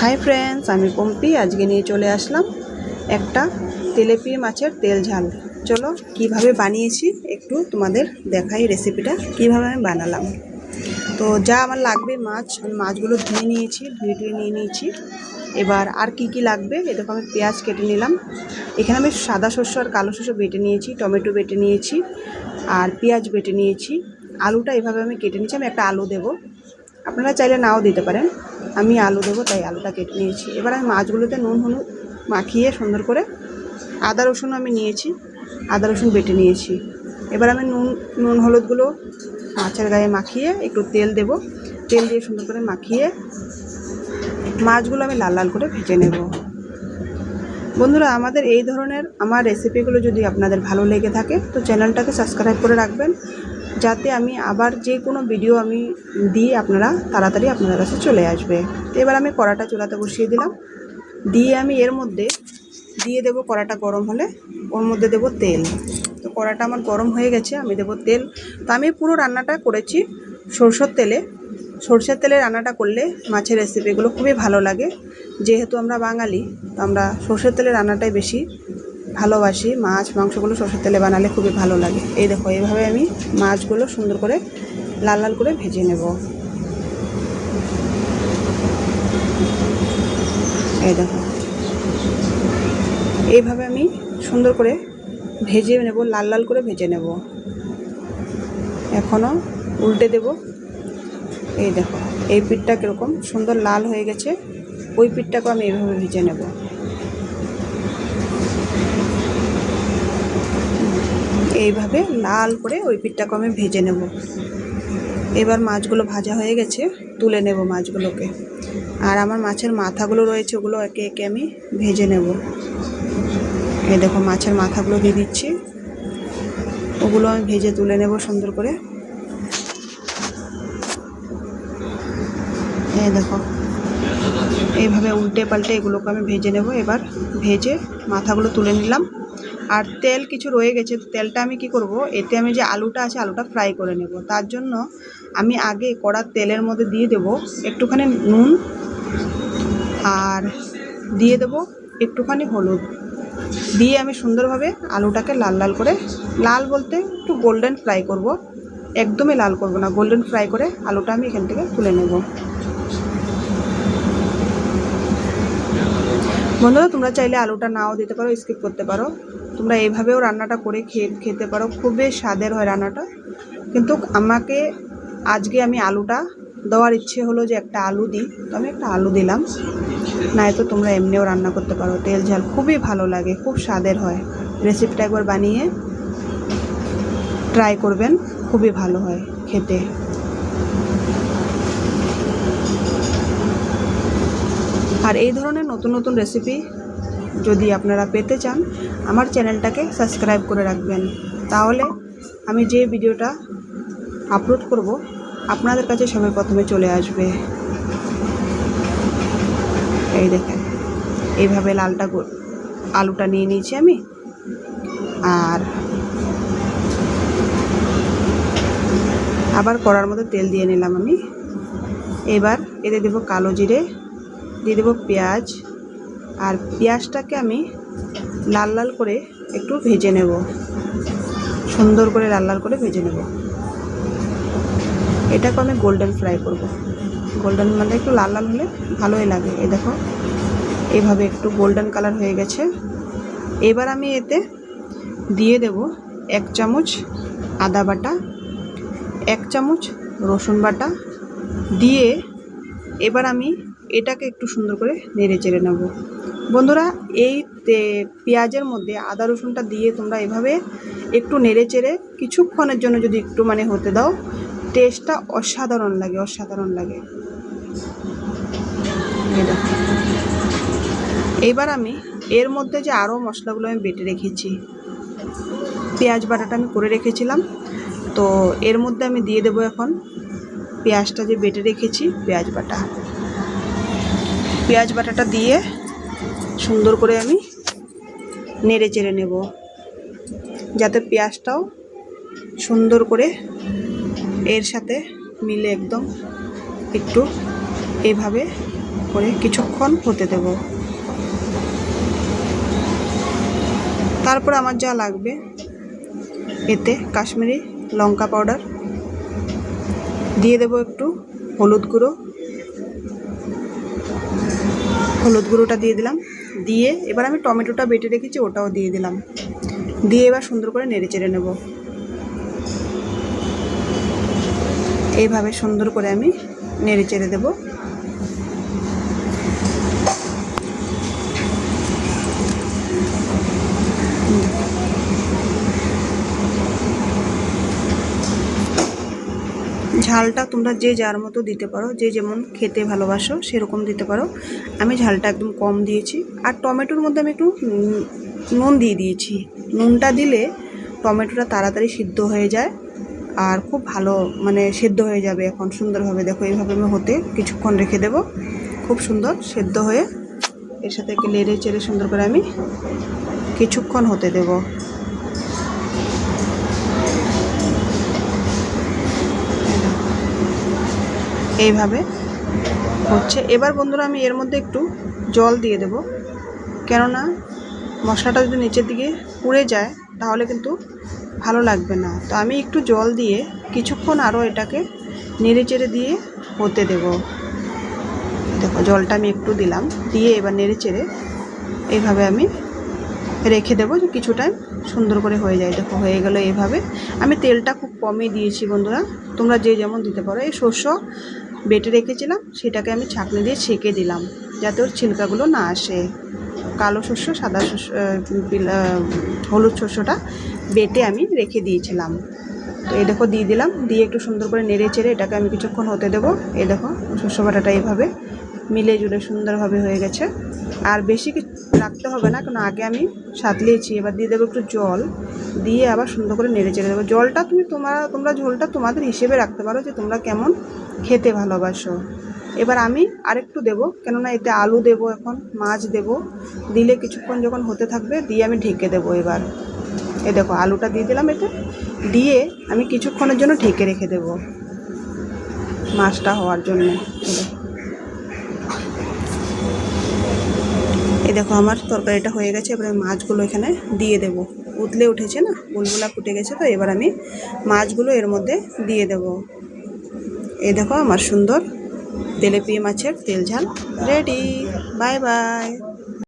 Hi friends आमी पम्पी आज के निये चले आसलाम एक तेलेपिया माछेर तेल झाल। चलो किभाबे बानिয়েছি एकटू तुम्हादेर देखाई रेसिपिटा किभाबे आमी बानालाम। तो जा आमार लागबे माछ माछगुलो धुए निয়েছি धुए टुए निয়ে নিয়েছি। এবার আর কি লাগবে এই দেখো আমি পেঁয়াজ কেটে নিলাম। এখানে আমি সাদা শস্য আর কালো শস্য বেটে নিয়েছি, টমেটো বেটে নিয়েছি আর পেঁয়াজ বেটে নিয়েছি। আলুটা এভাবে আমি কেটে নিয়েছি। আমি একটা আলু দেব, আপনারা চাইলে নাও দিতে পারেন। আমি আলু দেবো তাই আলুটা কেটে নিয়েছি। এবার আমি মাছগুলোতে নুন হলুদ মাখিয়ে সুন্দর করে আদা রসুন আমি নিয়েছি, আদা রসুন বেটে নিয়েছি। এবার আমি নুন হলুদগুলো মাছের গায়ে মাখিয়ে একটু তেল দেব, তেল দিয়ে সুন্দর করে মাখিয়ে মাছগুলো আমি লাল লাল করে ভেজে নেব। বন্ধুরা আমাদের এই ধরনের আমার রেসিপিগুলো যদি আপনাদের ভালো লেগে থাকে তো চ্যানেলটাকে সাবস্ক্রাইব করে রাখবেন, যাতে আমি আবার যে কোনো ভিডিও আমি দিই আপনারা তাড়াতাড়ি আপনাদের কাছে চলে আসবে। তো এবার আমি কড়াটা চুলাতে বসিয়ে দিলাম, দিয়ে আমি এর মধ্যে দিয়ে দেব, কড়াটা গরম হলে ওর মধ্যে দেব তেল। তো কড়াটা আমার গরম হয়ে গেছে, আমি দেব তেল। তো আমি পুরো রান্নাটা করেছি সরষের তেলে। সরষের তেলে রান্নাটা করলে মাছের রেসিপিগুলো খুবই ভালো লাগে। যেহেতু আমরা বাঙালি তো আমরা সরষের তেলে রান্নাটাই বেশি ভালোবাসি। মাছ মাংসগুলো সরষের তেলে বানালে খুবই ভালো লাগে। এই দেখো এইভাবে আমি মাছগুলো সুন্দর করে লাল লাল করে ভেজে নেব। এই দেখো এইভাবে আমি সুন্দর করে ভেজে নেব, লাল লাল করে ভেজে নেব। এখনও উল্টে দেব। এই দেখো এই পিঠটা কীরকম সুন্দর লাল হয়ে গেছে, ওই পিঠটাকে আমি এইভাবে ভেজে নেব। এইভাবে লাল করে ওই পিঠটাকে আমি ভেজে নেব। এবার মাছগুলো ভাজা হয়ে গেছে, তুলে নেব মাছগুলোকে। আর আমার মাছের মাথাগুলো রয়েছে ওগুলো একে একে আমি ভেজে নেব। এই দেখো মাছের মাথাগুলো দিয়ে দিচ্ছি, ওগুলো আমি ভেজে তুলে নেব সুন্দর করে। এই দেখো এইভাবে উল্টে পাল্টে এগুলোকে আমি ভেজে নেব। এবার ভেজে মাথাগুলো তুলে নিলাম। আর তেল কিছু রয়ে গেছে, তেলটা আমি কি করব, এতে আমি যে আলুটা আছে আলুটা ফ্রাই করে নেব। তার জন্য আমি আগে কড়ার তেলের মধ্যে দিয়ে দেব একটুখানি নুন আর দিয়ে দেব একটুখানি হলুদ, দিয়ে আমি সুন্দরভাবে আলুটাকে লাল লাল করে, লাল বলতে একটু গোল্ডেন ফ্রাই করব, একদমই লাল করব না, গোল্ডেন ফ্রাই করে আলুটা আমি এখান থেকে তুলে নেব। বন্ধুরা তোমরা চাইলে আলুটা নাও দিতে পারো, স্কিপ করতে পারো। তোমরা এইভাবেও রান্নাটা করে খেতে পারো, খুবই স্বাদের হয় রান্নাটা। কিন্তু আমাকে আজকে আমি আলুটা দেওয়ার ইচ্ছে হলো যে একটা আলু দিই, তো আমি একটা আলু দিলাম। নয়তো তোমরা এমনিও রান্না করতে পারো, তেল ঝাল খুবই ভালো লাগে, খুব স্বাদের হয়। রেসিপিটা একবার বানিয়ে ট্রাই করবেন, খুবই ভালো হয় খেতে। আর এই ধরনের নতুন নতুন রেসিপি যদি আপনারা পেতে চান আমার চ্যানেলটাকে সাবস্ক্রাইব করে রাখবেন, তাহলে আমি যে ভিডিওটা আপলোড করব আপনাদের কাছে সবার প্রথমে চলে আসবে। এই দেখেন এইভাবে আলুটা নিয়ে নিয়েছি আমি। আর আবার কড়ার মধ্যে তেল দিয়ে নিলাম আমি। এবার এতে দেবো কালো জিরে, দিয়ে দেবো পেঁয়াজ। আর পেঁয়াজটাকে আমি লাল লাল করে একটু ভেজে নেব, সুন্দর করে লাল লাল করে ভেজে নেব। এটাকে আমি গোল্ডেন ফ্রাই করব, গোল্ডেন মানে একটু লাল লাল হলে ভালোই লাগে। এই দেখো এইভাবে একটু গোল্ডেন কালার হয়ে গেছে। এবার আমি এতে দিয়ে দেব 1 চামচ আদা বাটা, 1 চামচ রসুন বাটা দিয়ে এবার আমি এটাকে একটু সুন্দর করে নেড়ে চেড়ে নেব। বন্ধুরা এই পেঁয়াজের মধ্যে আদা রসুনটা দিয়ে তোমরা এভাবে একটু নেড়ে চেড়ে কিছুক্ষণের জন্য যদি একটু হতে দাও, টেস্টটা অসাধারণ লাগে, অসাধারণ লাগে। এবার আমি এর মধ্যে যে আরও মশলাগুলো আমি বেটে রেখেছি, পেঁয়াজ বাটাটা আমি করে রেখেছিলাম, তো এর মধ্যে আমি দিয়ে দেবো এখন পেঁয়াজটা যে বেটে রেখেছি পেঁয়াজ বাটাটা দিয়ে সুন্দর করে আমি নেড়ে চেড়ে নেব, যাতে পেঁয়াজটাও সুন্দর করে এর সাথে মিলে একদম একটু এভাবে করে কিছুক্ষণ হতে দেব। তারপর আমার যা লাগবে, এতে কাশ্মীরি লঙ্কা পাউডার দিয়ে দেব, একটু হলুদ গুঁড়োটা দিয়ে দিলাম। দিয়ে এবার আমি টমেটোটা বেটে রেখেছি ওটাও দিয়ে দিলাম। দিয়ে এবার সুন্দর করে নেড়ে চেড়ে নেব। এইভাবে সুন্দর করে আমি নেড়ে চেড়ে দেব। ঝালটা তোমরা যে যার মতো দিতে পারো, যে যেমন খেতে ভালোবাসো সেরকম দিতে পারো। আমি ঝালটা একদম কম দিয়েছি। আর টমেটোর মধ্যে আমি একটু নুন দিয়ে দিয়েছি। নুনটা দিলে টমেটোটা তাড়াতাড়ি সিদ্ধ হয়ে যায় আর খুব ভালো মানে সেদ্ধ হয়ে যাবে। এখন সুন্দরভাবে দেখো এইভাবে আমি হতে কিছুক্ষণ রেখে দেব। খুব সুন্দর সেদ্ধ হয়ে এর সাথে নেড়ে চেড়ে সুন্দর করে আমি কিছুক্ষণ হতে দেব। এইভাবে হচ্ছে। এবার বন্ধুরা আমি এর মধ্যে একটু জল দিয়ে দেব, কেননা মশলাটা যদি নিচের দিকে পুড়ে যায় তাহলে কিন্তু ভালো লাগবে না। তো আমি একটু জল দিয়ে কিছুক্ষণ আরও এটাকে নেড়ে চেড়ে দিয়ে হতে দেব। দেখো জলটা আমি একটু দিলাম, দিয়ে এবার নেড়ে চেড়ে এইভাবে আমি রেখে দেবো যে কিছু টাইম সুন্দর করে হয়ে যায়। দেখো হয়ে গেল এইভাবে। আমি তেলটা খুব কমই দিয়েছি বন্ধুরা, তোমরা যে যেমন দিতে পারো। এই শস্য বেটে রেখেছিলাম সেটাকে আমি ছাঁকনি দিয়ে ছেঁকে দিলাম যাতে ওর ছিলকাগুলো না আসে। কালো শস্য, সাদা শস্য, হলুদ শস্যটা বেটে আমি রেখে দিয়েছিলাম। তো এই দেখো দিয়ে দিলাম, দিয়ে একটু সুন্দর করে নেড়ে চেড়ে এটাকে আমি কিছুক্ষণ হতে দেবো। এই দেখো শস্য বাটাটা এইভাবে মিলে জুলে সুন্দরভাবে হয়ে গেছে। আর বেশি কিছু রাখতে হবে না, কারণ আগে আমি সাতলিয়েছি। এবার দিয়ে দেবো একটু জল, দিয়ে আবার সুন্দর করে নেড়ে চেড়ে দেবো। জলটা তোমরা ঝোলটা তোমাদের হিসেবে রাখতে পারো যে তোমরা কেমন খেতে ভালোবাসো। এবার আমি আরেকটু দেবো, কেননা এতে আলু দেবো, এখন মাছ দেবো। দিলে কিছুক্ষণ যখন হতে থাকবে দিয়ে আমি ঢেকে দেবো। এবার এ দেখো আলুটা দিয়ে দিলাম, এতে দিয়ে আমি কিছুক্ষণের জন্য ঢেকে রেখে দেবো মাছটা হওয়ার জন্য। এই দেখো আমার তরকারিটা হয়ে গেছে। এবার আমি মাছগুলো এখানে দিয়ে দেব। উতলে উঠেছে না, বুলবুলা ফুটে গেছে। তো এবার আমি মাছগুলো এর মধ্যে দিয়ে দেব। এই দেখো আমার সুন্দর তেলাপিয়া মাছের তেল ঝাল রেডি। Bye bye.